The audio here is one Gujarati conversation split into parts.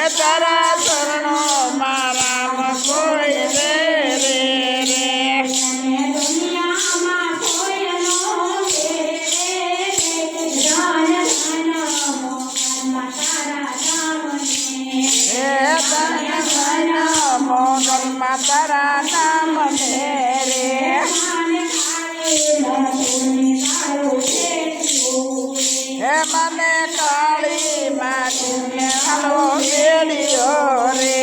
તારા ચરણો મારા કોઈ રે રે રે દુનિયામાં કોઈ નો મોગલમાં તારા નામ ને રે હે મને કાળી માટીને હલવો બેડિયો રે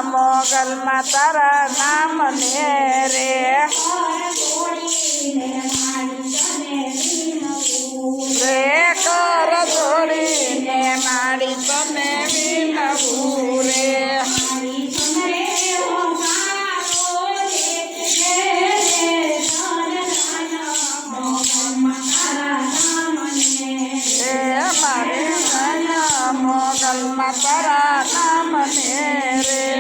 મોગલમાં તારા નામ ને રે રે કર જોડીને મારી તને વિનવું રે મોગલમાં તારા નામ ને રે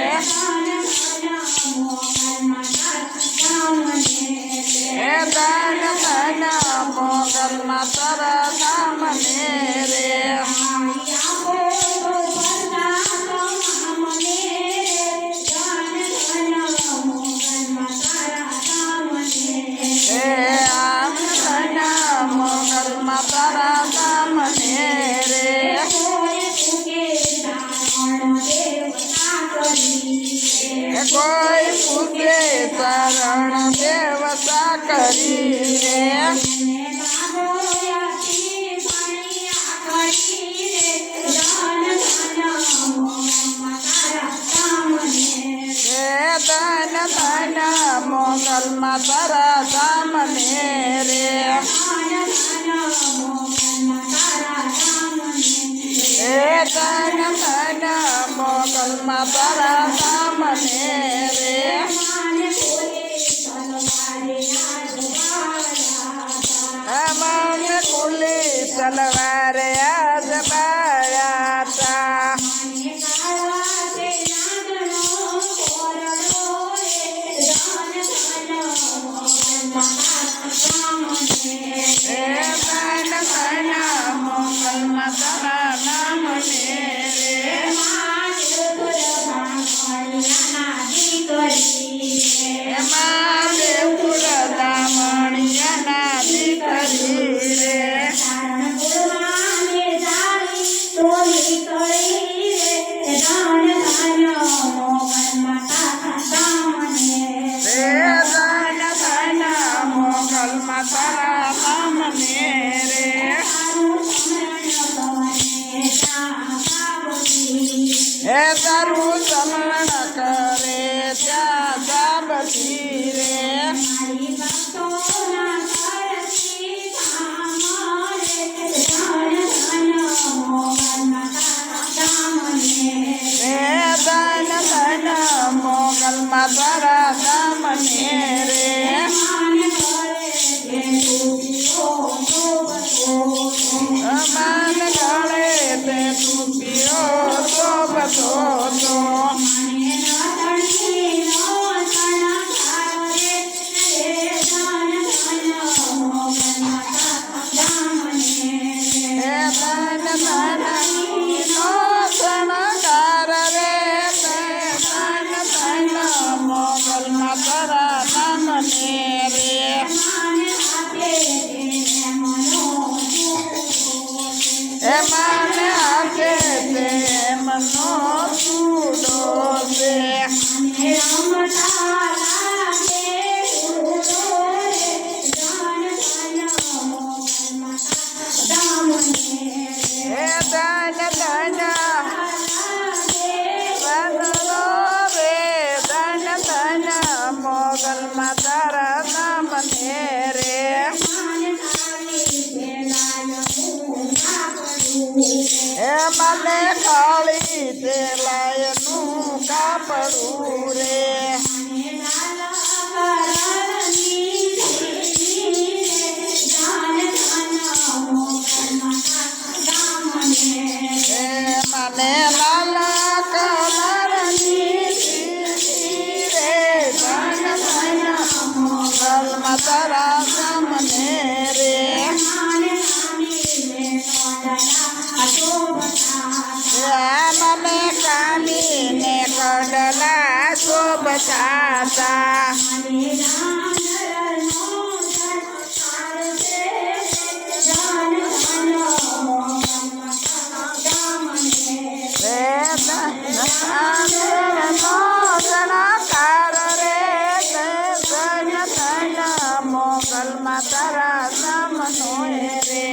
હે દાન ધન મોગલમાં તારા નામ ને રે હે આમ ધન મોગલમાં તારા નામ ને રે કોઈ પૂજે શરણ દેવતા કરી રે ધન ધન મોગલમાં તારા ધામ ને રે હે ધન ધન મોગલમાં તારા ધામ ને રે અમને કુલી તલવારે આજ બાળ્યા તા મોગલમાં તારા નામ ને રે એમાં દેવપુર દામણિયાના દીકરી રે મોગલમાં તારા નામ ને રે હે તારું સમરણ કરે ત્યાં જાબતી રે હે ધન ધન મોગલમાં તારા નામ ને રે અમન ગળે તે તું પીઓ તો બતો તો મને કાળી તેલાયનું કાપડું રે મને લાલા કલરની સીડી રે ધન ધન મોગલમાં તારા સામને રે મને કામીને કડલા શોભતા ગણકાર રે ધન ધન મોગલમાં તારા સામનો રે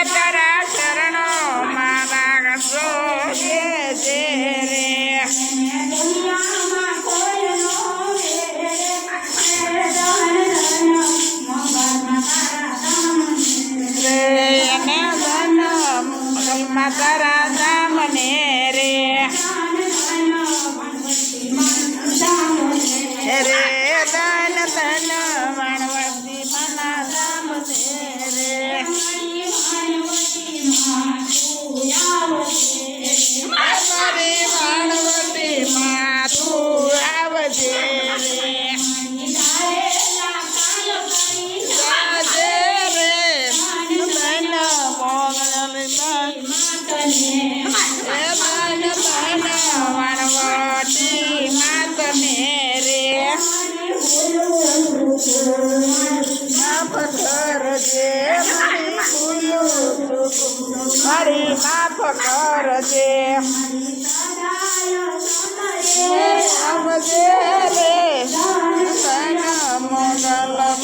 તારા ચરણો મારા તારા દામને રે રે ધન ધન માણવતી મના દામને રે મારી માણવતી માં તું આવજે મારી માફ કરજે આવજે રે મોગલમાં